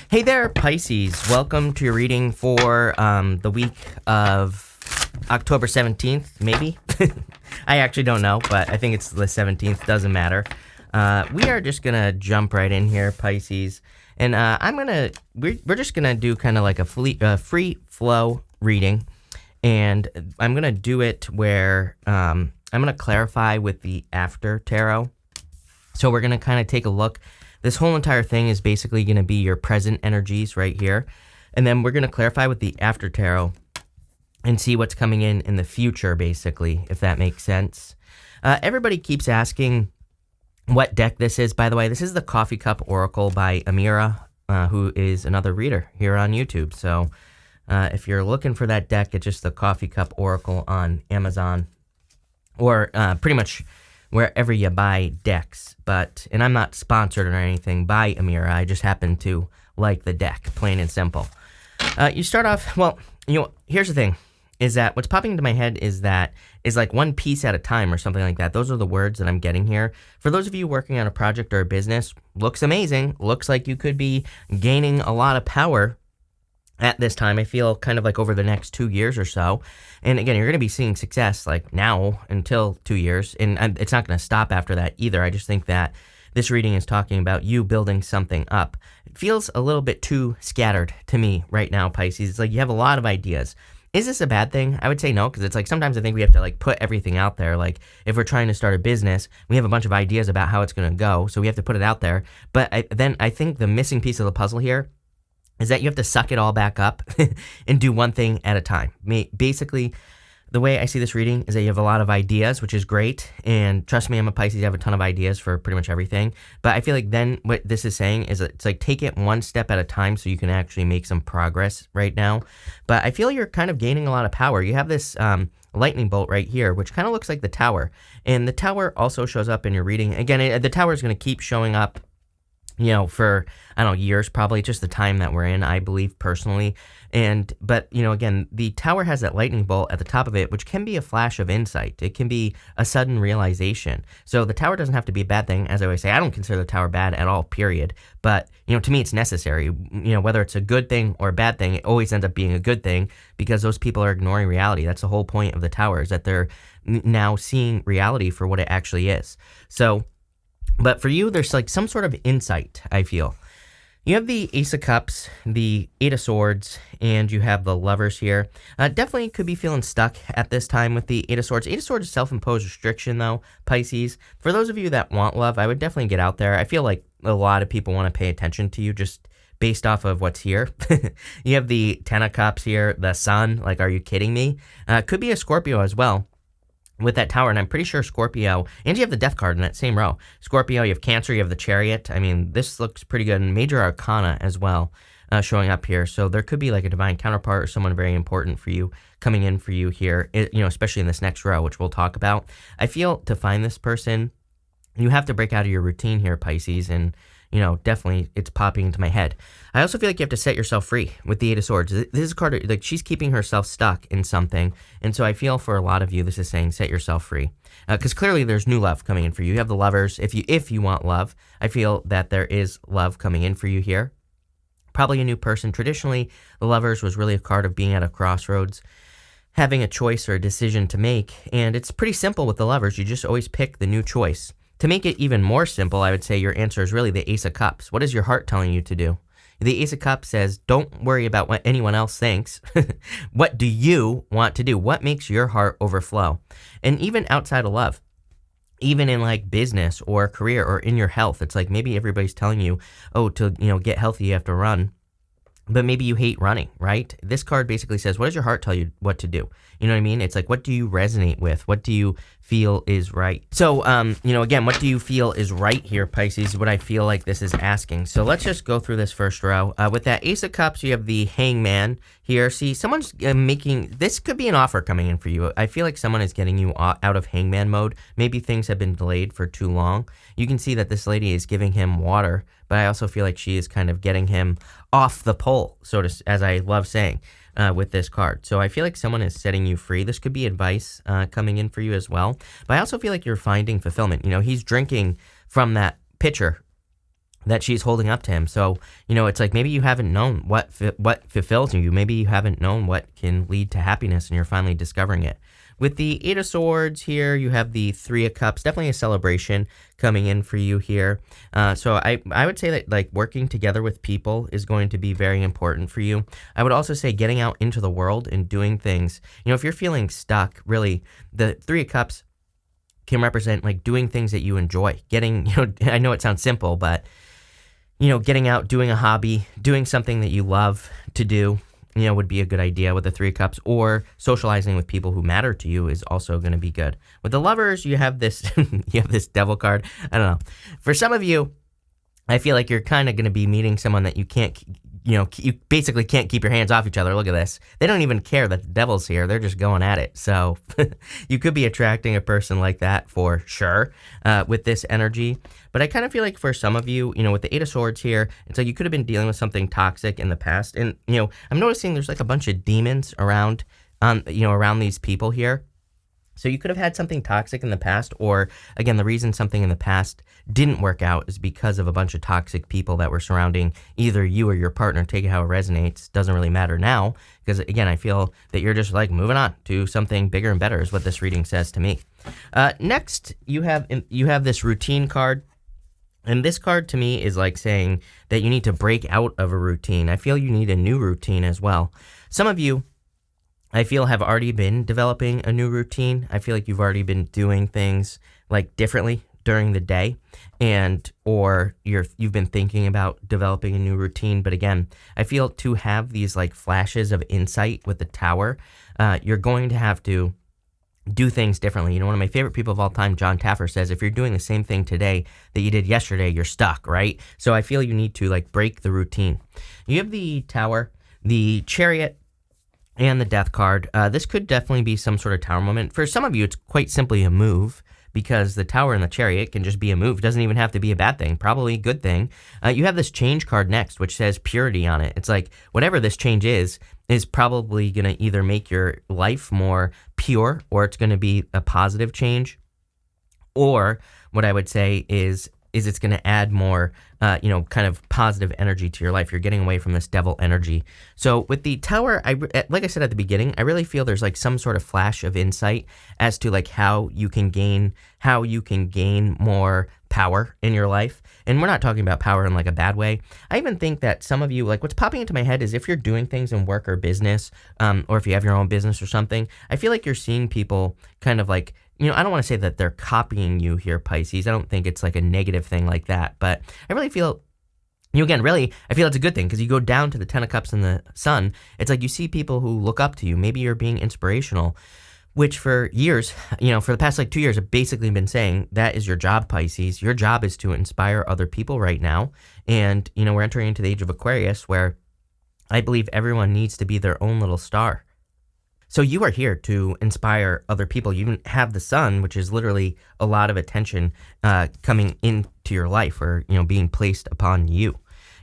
Hey there, Pisces. Welcome to your reading for the week of October 17th, maybe? I actually don't know, but I think it's the 17th. Doesn't matter. We are just going to jump right in here, Pisces. And we're just going to do kind of like a free flow reading. And I'm going to do it where I'm going to clarify with the after tarot. So we're going to kind of take a look. This whole entire thing is basically going to be your present energies right here. And then we're going to clarify with the after tarot and see what's coming in the future, basically, if that makes sense. Everybody keeps asking what deck this is. By the way, this is the Coffee Cup Oracle by Amira, who is another reader here on YouTube. So if you're looking for that deck, it's just the Coffee Cup Oracle on Amazon or pretty much wherever you buy decks. And I'm not sponsored or anything by Amira. I just happen to like the deck, plain and simple. You start off, well, here's the thing, is that what's popping into my head is like one piece at a time or something like that. Those are the words that I'm getting here. For those of you working on a project or a business, looks amazing. Looks like you could be gaining a lot of power at this time. I feel kind of like over the next 2 years or so. And again, you're going to be seeing success like now until 2 years. And it's not going to stop after that either. I just think that this reading is talking about you building something up. It feels a little bit too scattered to me right now, Pisces. It's like you have a lot of ideas. Is this a bad thing? I would say no, because it's like sometimes I think we have to like put everything out there. Like if we're trying to start a business, we have a bunch of ideas about how it's going to go. So we have to put it out there. But then I think the missing piece of the puzzle here is that you have to suck it all back up and do one thing at a time. Basically, the way I see this reading is that you have a lot of ideas, which is great. And trust me, I'm a Pisces. I have a ton of ideas for pretty much everything. But I feel like then what this is saying is it's like take it one step at a time so you can actually make some progress right now. But I feel you're kind of gaining a lot of power. You have this lightning bolt right here, which kind of looks like the tower. And the tower also shows up in your reading. Again, the tower is going to keep showing up for, I don't know, years, probably just the time that we're in, I believe personally. But again, the tower has that lightning bolt at the top of it, which can be a flash of insight. It can be a sudden realization. So the tower doesn't have to be a bad thing. As I always say, I don't consider the tower bad at all, period. But, to me, it's necessary. Whether it's a good thing or a bad thing, it always ends up being a good thing because those people are ignoring reality. That's the whole point of the tower, is that they're now seeing reality for what it actually is. But for you, there's like some sort of insight, I feel. You have the Ace of Cups, the Eight of Swords, and you have the Lovers here. Definitely could be feeling stuck at this time with the Eight of Swords. Eight of Swords is self-imposed restriction, though, Pisces. For those of you that want love, I would definitely get out there. I feel like a lot of people want to pay attention to you just based off of what's here. You have the Ten of Cups here, the Sun. Like, are you kidding me? Could be a Scorpio as well with that tower, and I'm pretty sure Scorpio, and you have the Death card in that same row. Scorpio, you have Cancer, you have the Chariot. I mean, this looks pretty good, and Major Arcana as well showing up here. So there could be like a divine counterpart or someone very important for you coming in for you here, especially in this next row, which we'll talk about. I feel to find this person, you have to break out of your routine here, Pisces, and definitely it's popping into my head. I also feel like you have to set yourself free with the Eight of Swords. This is a card, like she's keeping herself stuck in something. And so I feel for a lot of you, this is saying set yourself free. Because clearly there's new love coming in for you. You have the Lovers. If you want love, I feel that there is love coming in for you here. Probably a new person. Traditionally, the Lovers was really a card of being at a crossroads, having a choice or a decision to make. And it's pretty simple with the Lovers. You just always pick the new choice. To make it even more simple, I would say your answer is really the Ace of Cups. What is your heart telling you to do? The Ace of Cups says, don't worry about what anyone else thinks. What do you want to do? What makes your heart overflow? And even outside of love, even in like business or career or in your health, it's like maybe everybody's telling you, to get healthy, you have to run. But maybe you hate running, right? This card basically says, what does your heart tell you what to do? You know what I mean? It's like, what do you resonate with? What do you feel is right? So, again, what do you feel is right here, Pisces, is what I feel like this is asking. So let's just go through this first row. With that Ace of Cups, you have the Hangman here. See, someone's this could be an offer coming in for you. I feel like someone is getting you out of Hangman mode. Maybe things have been delayed for too long. You can see that this lady is giving him water, but I also feel like she is kind of getting him off the pole, as I love saying. With this card. So I feel like someone is setting you free. This could be advice coming in for you as well. But I also feel like you're finding fulfillment. He's drinking from that pitcher that she's holding up to him. So, it's like maybe you haven't known what fulfills you. Maybe you haven't known what can lead to happiness and you're finally discovering it. With the Eight of Swords here, you have the Three of Cups, definitely a celebration coming in for you here. So I would say that like working together with people is going to be very important for you. I would also say getting out into the world and doing things. If you're feeling stuck, really, the Three of Cups can represent like doing things that you enjoy. Getting, I know it sounds simple, but getting out, doing a hobby, doing something that you love to do, would be a good idea with the Three of Cups, or socializing with people who matter to you is also going to be good. With the Lovers, you have this, this Devil card. I don't know. For some of you, I feel like you're kind of going to be meeting someone that you can't, you basically can't keep your hands off each other. Look at this. They don't even care that the devil's here. They're just going at it. So you could be attracting a person like that for sure with this energy. But I kind of feel like for some of you, with the Eight of Swords here, it's like you could have been dealing with something toxic in the past. And, I'm noticing there's like a bunch of demons around, around these people here. So you could have had something toxic in the past, or again, the reason something in the past didn't work out is because of a bunch of toxic people that were surrounding either you or your partner. Take it how it resonates. Doesn't really matter now, because again, I feel that you're just like moving on to something bigger and better is what this reading says to me. Next, you have this routine card. And this card to me is like saying that you need to break out of a routine. I feel you need a new routine as well. Some of you, I feel, have already been developing a new routine. I feel like you've already been doing things like differently during the day, or you've been thinking about developing a new routine. But again, I feel to have these like flashes of insight with the Tower, you're going to have to do things differently. One of my favorite people of all time, John Taffer, says if you're doing the same thing today that you did yesterday, you're stuck, right? So I feel you need to like break the routine. You have the Tower, the Chariot, and the Death card. This could definitely be some sort of Tower moment. For some of you, it's quite simply a move, because the Tower and the Chariot can just be a move. It doesn't even have to be a bad thing, probably a good thing. You have this Change card next, which says purity on it. It's like whatever this change is probably going to either make your life more pure, or it's going to be a positive change. Or what I would say is it's going to add more, kind of positive energy to your life. You're getting away from this devil energy. So with the Tower, like I said at the beginning, I really feel there's like some sort of flash of insight as to like how you can gain more power in your life. And we're not talking about power in like a bad way. I even think that some of you, like what's popping into my head is if you're doing things in work or business, or if you have your own business or something, I feel like you're seeing people kind of like, I don't want to say that they're copying you here, Pisces. I don't think it's like a negative thing like that. But I really feel, I feel it's a good thing, because you go down to the Ten of Cups and the Sun. It's like you see people who look up to you. Maybe you're being inspirational, which for years, for the past like 2 years, I've basically been saying that is your job, Pisces. Your job is to inspire other people right now. And, we're entering into the age of Aquarius, where I believe everyone needs to be their own little star. So you are here to inspire other people. You have the Sun, which is literally a lot of attention coming into your life, or, being placed upon you.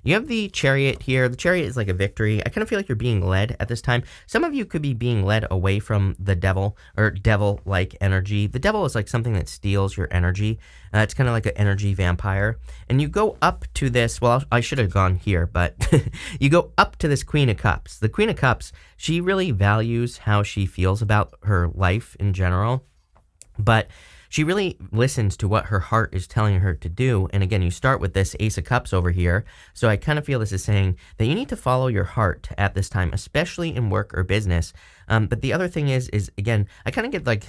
You have the Chariot here. The Chariot is like a victory. I kind of feel like you're being led at this time. Some of you could be being led away from the devil, or devil-like energy. The devil is like something that steals your energy. It's kind of like an energy vampire. And you go up to this, well, I should have gone here, but you go up to this Queen of Cups. The Queen of Cups, she really values how she feels about her life in general, but she really listens to what her heart is telling her to do. And again, you start with this Ace of Cups over here. So I kind of feel this is saying that you need to follow your heart at this time, especially in work or business. But the other thing is again, I kind of get like,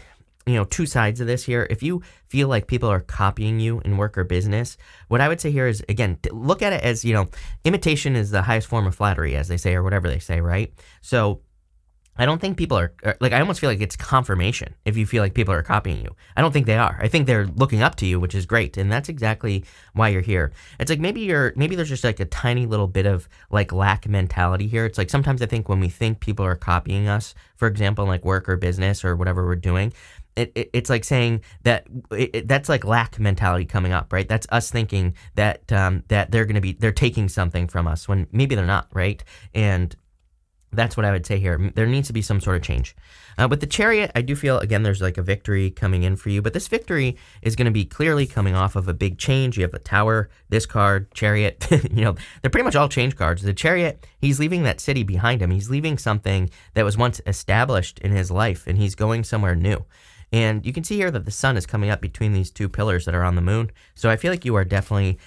two sides of this here. If you feel like people are copying you in work or business, what I would say here is, again, look at it as, imitation is the highest form of flattery, as they say, or whatever they say, right? So I don't think people are like, I almost feel like it's confirmation if you feel like people are copying you. I don't think they are. I think they're looking up to you, which is great. And that's exactly why you're here. It's like maybe there's just like a tiny little bit of like lack mentality here. It's like sometimes I think when we think people are copying us, for example, in like work or business or whatever we're doing, it's like saying that that's like lack mentality coming up, right? That's us thinking that they're taking something from us when maybe they're not, right? And That's what I would say here. There needs to be some sort of change. With the Chariot, I do feel, again, there's like a victory coming in for you, but this victory is going to be clearly coming off of a big change. You have the Tower, this card, Chariot, they're pretty much all change cards. The Chariot, he's leaving that city behind him. He's leaving something that was once established in his life, and he's going somewhere new. And you can see here that the sun is coming up between these two pillars that are on the moon. So I feel like you are definitely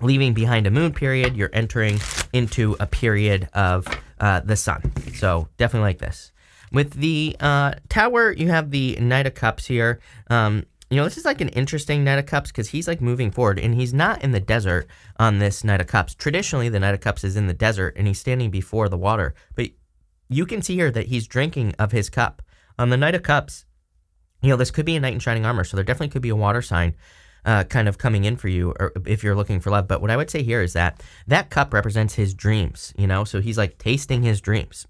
leaving behind a moon period. You're entering into a period of the sun. So definitely like this. With the Tower, you have the Knight of Cups here. This is like an interesting Knight of Cups because he's like moving forward, and he's not in the desert on this Knight of Cups. Traditionally, the Knight of Cups is in the desert, and he's standing before the water. But you can see here that he's drinking of his cup. On the Knight of Cups, this could be a knight in shining armor, so there definitely could be a water sign kind of coming in for you, or if you're looking for love. But what I would say here is that cup represents his dreams, so he's like tasting his dreams.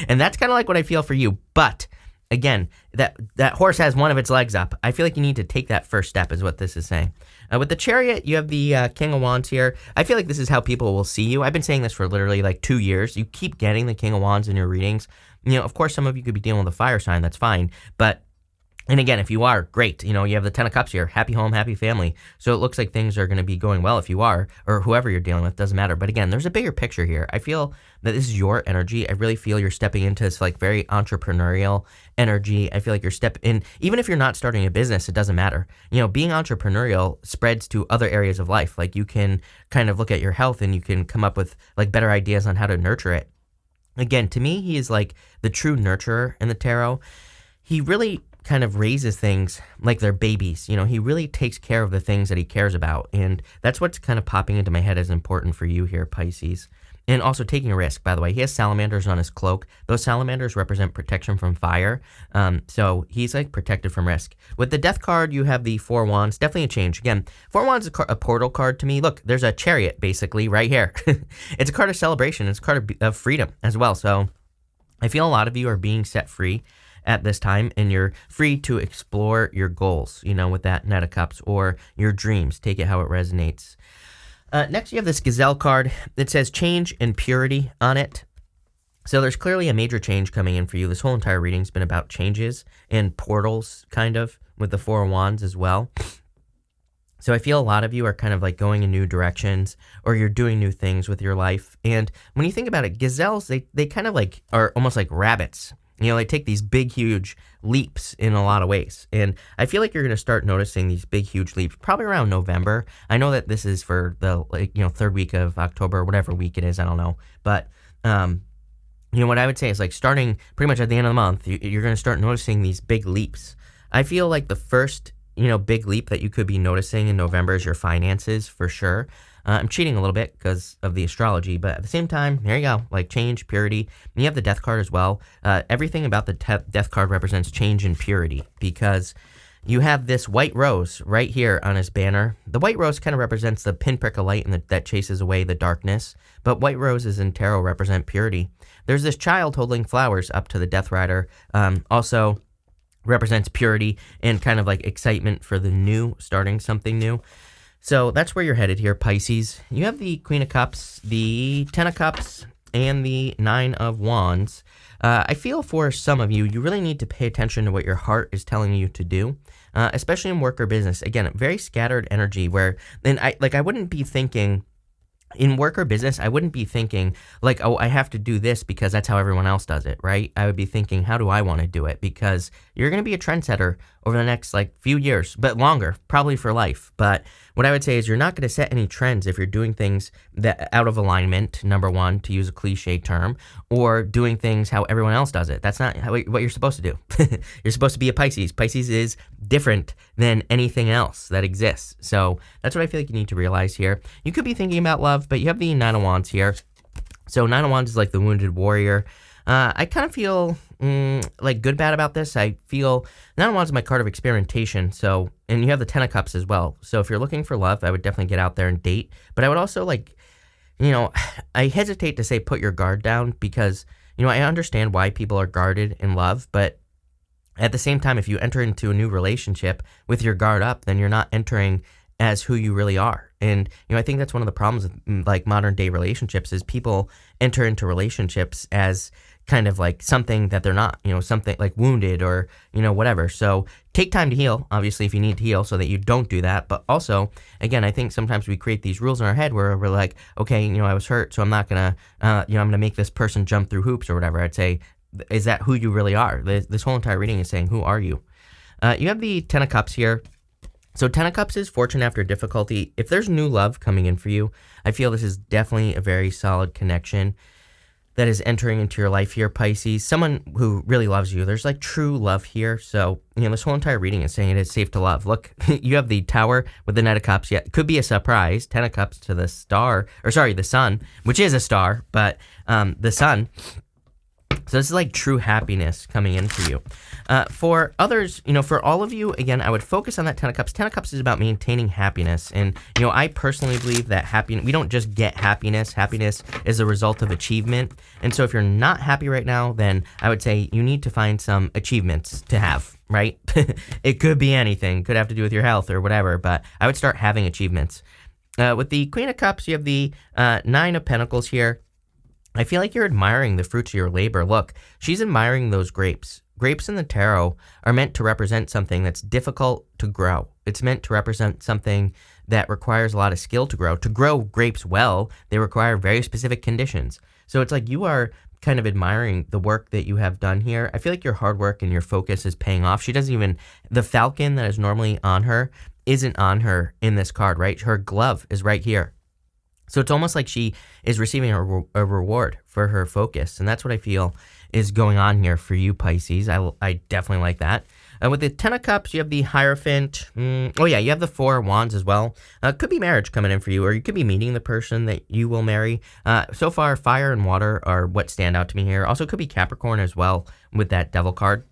And that's kind of like what I feel for you. But again, that horse has one of its legs up. I feel like you need to take that first step is what this is saying. With the Chariot, you have the King of Wands here. I feel like this is how people will see you. I've been saying this for literally like 2 years. You keep getting the King of Wands in your readings. Of course, some of you could be dealing with a fire sign. That's fine. And again, if you are, great. You have the 10 of Cups here. Happy home, happy family. So it looks like things are going to be going well if you are, or whoever you're dealing with, doesn't matter. But again, there's a bigger picture here. I feel that this is your energy. I really feel you're stepping into this like very entrepreneurial energy. I feel like you're stepping in, even if you're not starting a business, it doesn't matter. Being entrepreneurial spreads to other areas of life. Like you can kind of look at your health and you can come up with like better ideas on how to nurture it. Again, to me, he is like the true nurturer in the tarot. He really kind of raises things like they're babies. He really takes care of the things that he cares about. And that's what's kind of popping into my head as important for you here, Pisces. And also taking a risk, by the way. He has salamanders on his cloak. Those salamanders represent protection from fire. So he's like protected from risk. With the Death card, you have the Four Wands. Definitely a change. Again, Four Wands is a portal card to me. Look, there's a Chariot basically right here. It's a card of celebration. It's a card of freedom as well. So I feel a lot of you are being set free at this time, and you're free to explore your goals, with that Knight of Cups, or your dreams. Take it how it resonates. Next, you have this Gazelle card that says change and purity on it. So there's clearly a major change coming in for you. This whole entire reading's been about changes and portals, kind of, with the Four of Wands as well. So I feel a lot of you are kind of like going in new directions, or you're doing new things with your life. And when you think about it, gazelles, they kind of like are almost like rabbits. They take these big, huge leaps in a lot of ways. And I feel like you're going to start noticing these big, huge leaps probably around November. I know that this is for the, third week of October, whatever week it is, I don't know. But, what I would say is like starting pretty much at the end of the month, you're going to start noticing these big leaps. I feel like the first, big leap that you could be noticing in November is your finances, for sure. I'm cheating a little bit because of the astrology, but at the same time, there you go, like change, purity. And you have the Death card as well. Everything about the Death card represents change and purity, because you have this white rose right here on his banner. The white rose kind of represents the pinprick of light that chases away the darkness, but white roses in tarot represent purity. There's this child holding flowers up to the Death Rider, also represents purity and kind of like excitement for the new, starting something new. So that's where you're headed here, Pisces. You have the Queen of Cups, the 10 of Cups, and the 9 of Wands. I feel for some of you, you really need to pay attention to what your heart is telling you to do, especially in work or business. Again, very scattered energy where, and I wouldn't be thinking, in work or business, I wouldn't be thinking like, oh, I have to do this because that's how everyone else does it, right? I would be thinking, how do I want to do it? Because you're going to be a trendsetter over the next few years, but longer, probably for life. But what I would say is you're not going to set any trends if you're doing things that out of alignment, number one, to use a cliche term, or doing things how everyone else does it. That's not what you're supposed to do. You're supposed to be a Pisces. Pisces is different than anything else that exists. So that's what I feel like you need to realize here. You could be thinking about love, but you have the 9 of Wands here. So 9 of Wands is like the wounded warrior. I kind of feel like bad about this. I feel 9 of Wands is my card of experimentation. So, and you have the 10 of Cups as well. So if you're looking for love, I would definitely get out there and date. But I would also I hesitate to say put your guard down, because, I understand why people are guarded in love. But at the same time, if you enter into a new relationship with your guard up, then you're not entering as who you really are. And, I think that's one of the problems with like modern day relationships is people enter into relationships as kind of like something that they're not, something like wounded or, whatever. So take time to heal, obviously, if you need to heal so that you don't do that. But also, again, I think sometimes we create these rules in our head where we're like, okay, I was hurt, so I'm not going to, I'm going to make this person jump through hoops or whatever. I'd say, is that who you really are? This whole entire reading is saying, who are you? You have the Ten of Cups here. So Ten of Cups is fortune after difficulty. If there's new love coming in for you, I feel this is definitely a very solid connection that is entering into your life here, Pisces. Someone who really loves you. There's like true love here. So, this whole entire reading is saying it is safe to love. Look, you have the Tower with the Knight of Cups. Yeah, it could be a surprise. Ten of Cups to the the Sun, which is a star, but the Sun. So this is like true happiness coming in for you. For others, for all of you, again, I would focus on that Ten of Cups. Ten of Cups is about maintaining happiness. And, I personally believe that we don't just get happiness. Happiness is a result of achievement. And so if you're not happy right now, then I would say you need to find some achievements to have, right? It could be anything. Could have to do with your health or whatever, but I would start having achievements. With the Queen of Cups, you have the Nine of Pentacles here. I feel like you're admiring the fruits of your labor. Look, she's admiring those grapes. Grapes in the tarot are meant to represent something that's difficult to grow. It's meant to represent something that requires a lot of skill to grow. To grow grapes well, they require very specific conditions. So it's like you are kind of admiring the work that you have done here. I feel like your hard work and your focus is paying off. She doesn't even, the falcon that is normally on her isn't on her in this card, right? Her glove is right here. So it's almost like she is receiving a reward for her focus. And that's what I feel is going on here for you, Pisces. I definitely like that. With the Ten of Cups, you have the Hierophant. You have the Four of Wands as well. Could be marriage coming in for you, or you could be meeting the person that you will marry. So far, fire and water are what stand out to me here. Also could be Capricorn as well with that Devil card.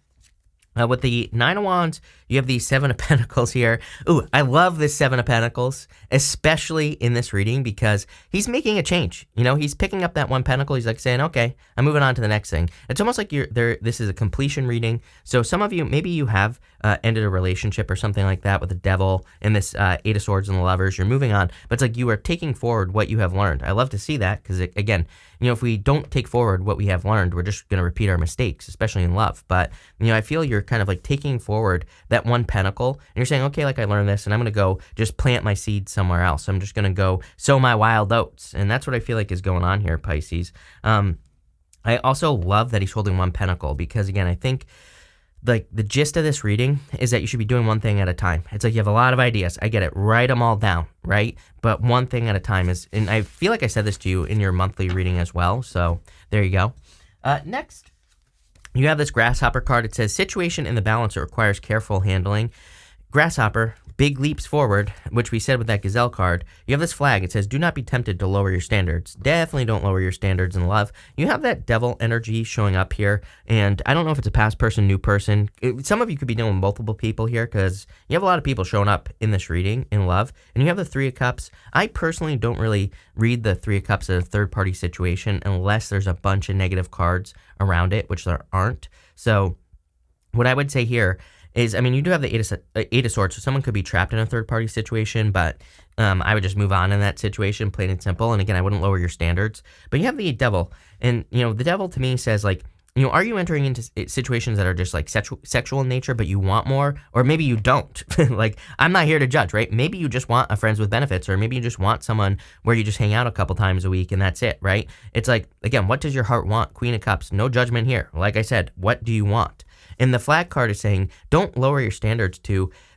With the Nine of Wands, you have the Seven of Pentacles here. Ooh, I love this Seven of Pentacles, especially in this reading because he's making a change. He's picking up that one pentacle. He's like saying, okay, I'm moving on to the next thing. It's almost like this is a completion reading. So some of you, maybe you have ended a relationship or something like that with the Devil and this Eight of Swords and the Lovers. You're moving on, but it's like you are taking forward what you have learned. I love to see that because, again, if we don't take forward what we have learned, we're just going to repeat our mistakes, especially in love. But, I feel you're kind of like taking forward that one pentacle and you're saying, okay, like I learned this and I'm going to go just plant my seed somewhere else. I'm just going to go sow my wild oats. And that's what I feel like is going on here, Pisces. I also love that he's holding one pentacle because, again, I think like the gist of this reading is that you should be doing one thing at a time. It's like you have a lot of ideas. I get it. Write them all down, right? But one thing at a time is, and I feel like I said this to you in your monthly reading as well. So there you go. Next, you have this Grasshopper card. It says situation in the balance that requires careful handling. Grasshopper, big leaps forward, which we said with that Gazelle card. You have this flag. It says, do not be tempted to lower your standards. Definitely don't lower your standards in love. You have that Devil energy showing up here, and I don't know if it's a past person, new person. Some of you could be dealing with multiple people here because you have a lot of people showing up in this reading in love, and you have the Three of Cups. I personally don't really read the Three of Cups as a third-party situation unless there's a bunch of negative cards around it, which there aren't. So what I would say here is, you do have the Eight of Swords, so someone could be trapped in a third-party situation, but I would just move on in that situation, plain and simple. And again, I wouldn't lower your standards. But you have the Devil, and, the Devil to me says, like, are you entering into situations that are just, like, sexual in nature, but you want more? Or maybe you don't. Like, I'm not here to judge, right? Maybe you just want a friends with benefits, or maybe you just want someone where you just hang out a couple times a week, and that's it, right? It's like, again, what does your heart want? Queen of Cups, no judgment here. Like I said, what do you want? And the flag card is saying, don't lower your standards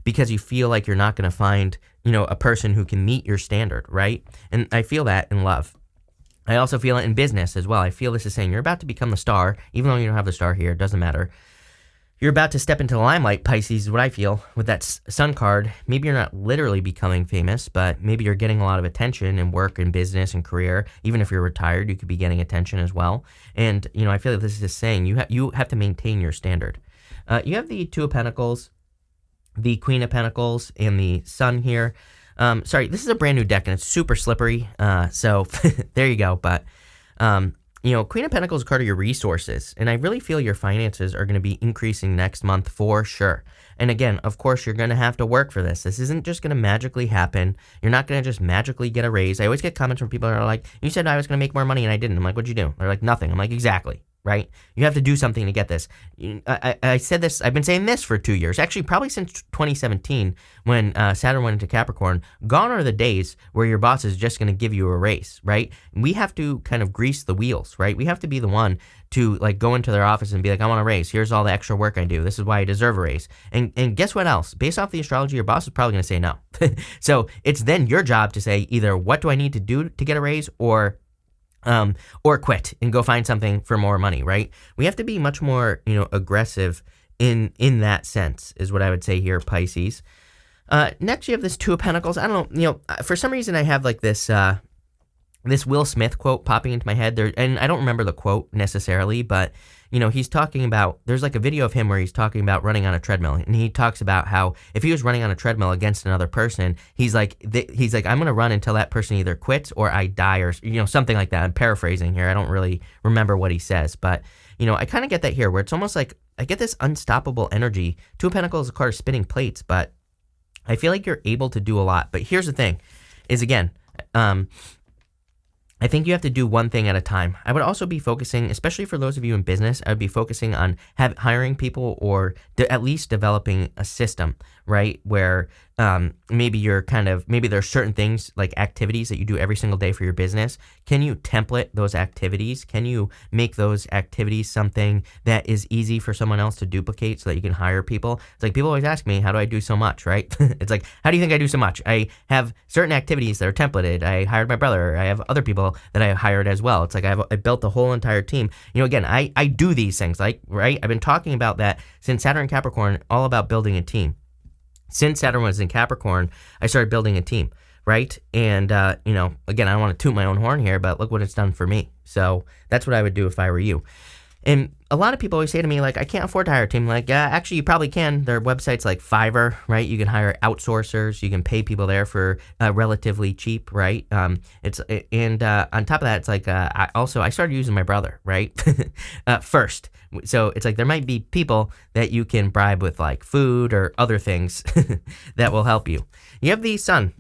because you feel like you're not going to find, a person who can meet your standard, right? And I feel that in love. I also feel it in business as well. I feel this is saying you're about to become the star, even though you don't have the star here, it doesn't matter. You're about to step into the limelight, Pisces, is what I feel with that Sun card. Maybe you're not literally becoming famous, but maybe you're getting a lot of attention in work and business and career. Even if you're retired, you could be getting attention as well. And, I feel like this is saying you have to maintain your standard. You have the Two of Pentacles, the Queen of Pentacles, and the Sun here. Sorry, this is a brand new deck, and it's super slippery. So there you go. But, Queen of Pentacles is a card of your resources, and I really feel your finances are going to be increasing next month for sure. And again, of course, you're going to have to work for this. This isn't just going to magically happen. You're not going to just magically get a raise. I always get comments from people that are like, you said I was going to make more money and I didn't. I'm like, what'd you do? They're like, nothing. I'm like, exactly. Right? You have to do something to get this. I said this, I've been saying this for 2 years, actually probably since 2017 when Saturn went into Capricorn. Gone are the days where your boss is just going to give you a raise, right? We have to kind of grease the wheels, right? We have to be the one to like go into their office and be like, I want a raise. Here's all the extra work I do. This is why I deserve a raise. And guess what else? Based off the astrology, your boss is probably going to say no. So it's then your job to say either what do I need to do to get a raise or quit and go find something for more money, right? We have to be much more, aggressive in that sense is what I would say here, Pisces. Next, you have this Two of Pentacles. I don't know, for some reason I have like this Will Smith quote popping into my head there, and I don't remember the quote necessarily, but he's talking about, there's like a video of him where he's talking about running on a treadmill, and he talks about how if he was running on a treadmill against another person, he's like, I'm going to run until that person either quits or I die, or something like that. I'm paraphrasing here. I don't really remember what he says, but I kind of get that here, where it's almost like I get this unstoppable energy. Two of Pentacles is a card of spinning plates, but I feel like you're able to do a lot. But here's the thing, is again, I think you have to do one thing at a time. I would also be focusing, especially for those of you in business, I would be focusing on hiring people or at least developing a system, right? Where maybe there's certain things like activities that you do every single day for your business. Can you template those activities? Can you make those activities something that is easy for someone else to duplicate so that you can hire people? It's like people always ask me, how do I do so much, right? It's like, how do you think I do so much? I have certain activities that are templated. I hired my brother. I have other people that I hired as well. It's like I built the whole entire team. Again, I do these things, like, right? I've been talking about that since Saturn and Capricorn, all about building a team. Since Saturn was in Capricorn, I started building a team, right? And, again, I don't want to toot my own horn here, but look what it's done for me. So that's what I would do if I were you. And a lot of people always say to me, like, I can't afford to hire a team. Like, yeah, actually, you probably can. There are websites like Fiverr, right? You can hire outsourcers. You can pay people there for relatively cheap, right? On top of that, it's like I started using my brother, right? First. So it's like there might be people that you can bribe with like food or other things that will help you. You have the Sun.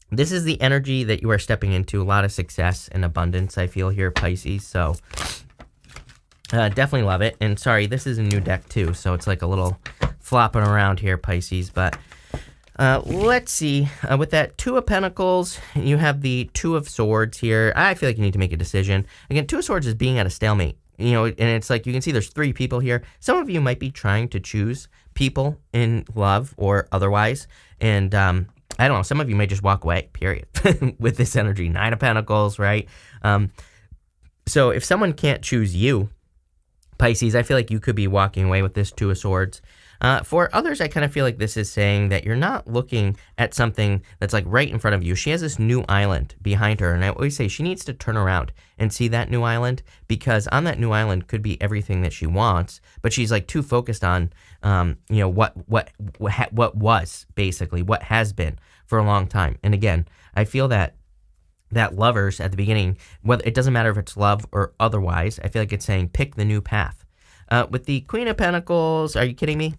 This is the energy that you are stepping into. A lot of success and abundance, I feel here, Pisces. So definitely love it. And sorry, this is a new deck too, so it's like a little flopping around here, Pisces. But let's see. With that Two of Pentacles, you have the Two of Swords here. I feel like you need to make a decision. Again, Two of Swords is being at a stalemate. And it's like you can see there's three people here. Some of you might be trying to choose people in love or otherwise. And I don't know, some of you may just walk away, period, with this energy. Nine of Pentacles, right? So if someone can't choose you, Pisces, I feel like you could be walking away with this Two of Swords. For others, I kind of feel like this is saying that you're not looking at something that's like right in front of you. She has this new island behind her, and I always say she needs to turn around and see that new island, because on that new island could be everything that she wants, but she's like too focused on, what was basically what has been for a long time. And again, I feel that lovers at the beginning, whether it doesn't matter if it's love or otherwise, I feel like it's saying pick the new path. With the Queen of Pentacles, are you kidding me?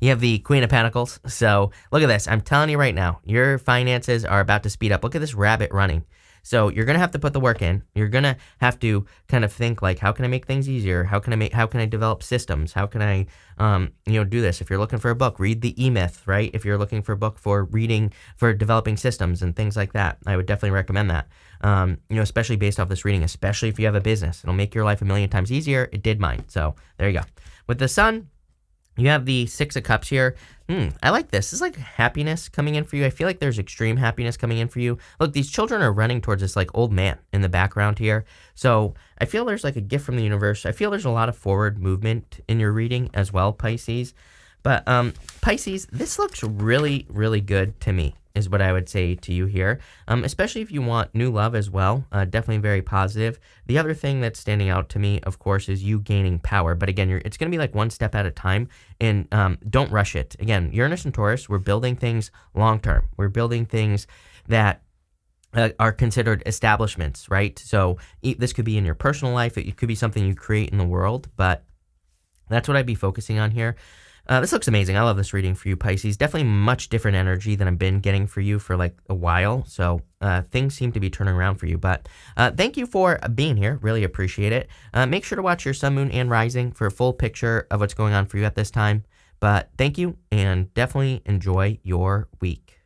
You have the Queen of Pentacles. So look at this. I'm telling you right now, your finances are about to speed up. Look at this rabbit running. So you're going to have to put the work in. You're going to have to kind of think like, how can I make things easier? How can I develop systems? How can I, do this? If you're looking for a book, read the E-Myth, right? If you're looking for a book for developing systems and things like that, I would definitely recommend that. Especially based off this reading, especially if you have a business, it'll make your life a million times easier. It did mine. So there you go. With the Sun, you have the Six of Cups here. I like this. This is like happiness coming in for you. I feel like there's extreme happiness coming in for you. Look, these children are running towards this like old man in the background here. So I feel there's like a gift from the universe. I feel there's a lot of forward movement in your reading as well, Pisces. But Pisces, this looks really, really good to me, is what I would say to you here, especially if you want new love as well. Definitely very positive. The other thing that's standing out to me, of course, is you gaining power. But again, it's going to be like one step at a time, and don't rush it. Again, Uranus and Taurus, we're building things long term. We're building things that are considered establishments, right? So this could be in your personal life. It could be something you create in the world, but that's what I'd be focusing on here. This looks amazing. I love this reading for you, Pisces. Definitely much different energy than I've been getting for you for like a while. So things seem to be turning around for you. But thank you for being here. Really appreciate it. Make sure to watch your sun, moon, and rising for a full picture of what's going on for you at this time. But thank you, and definitely enjoy your week.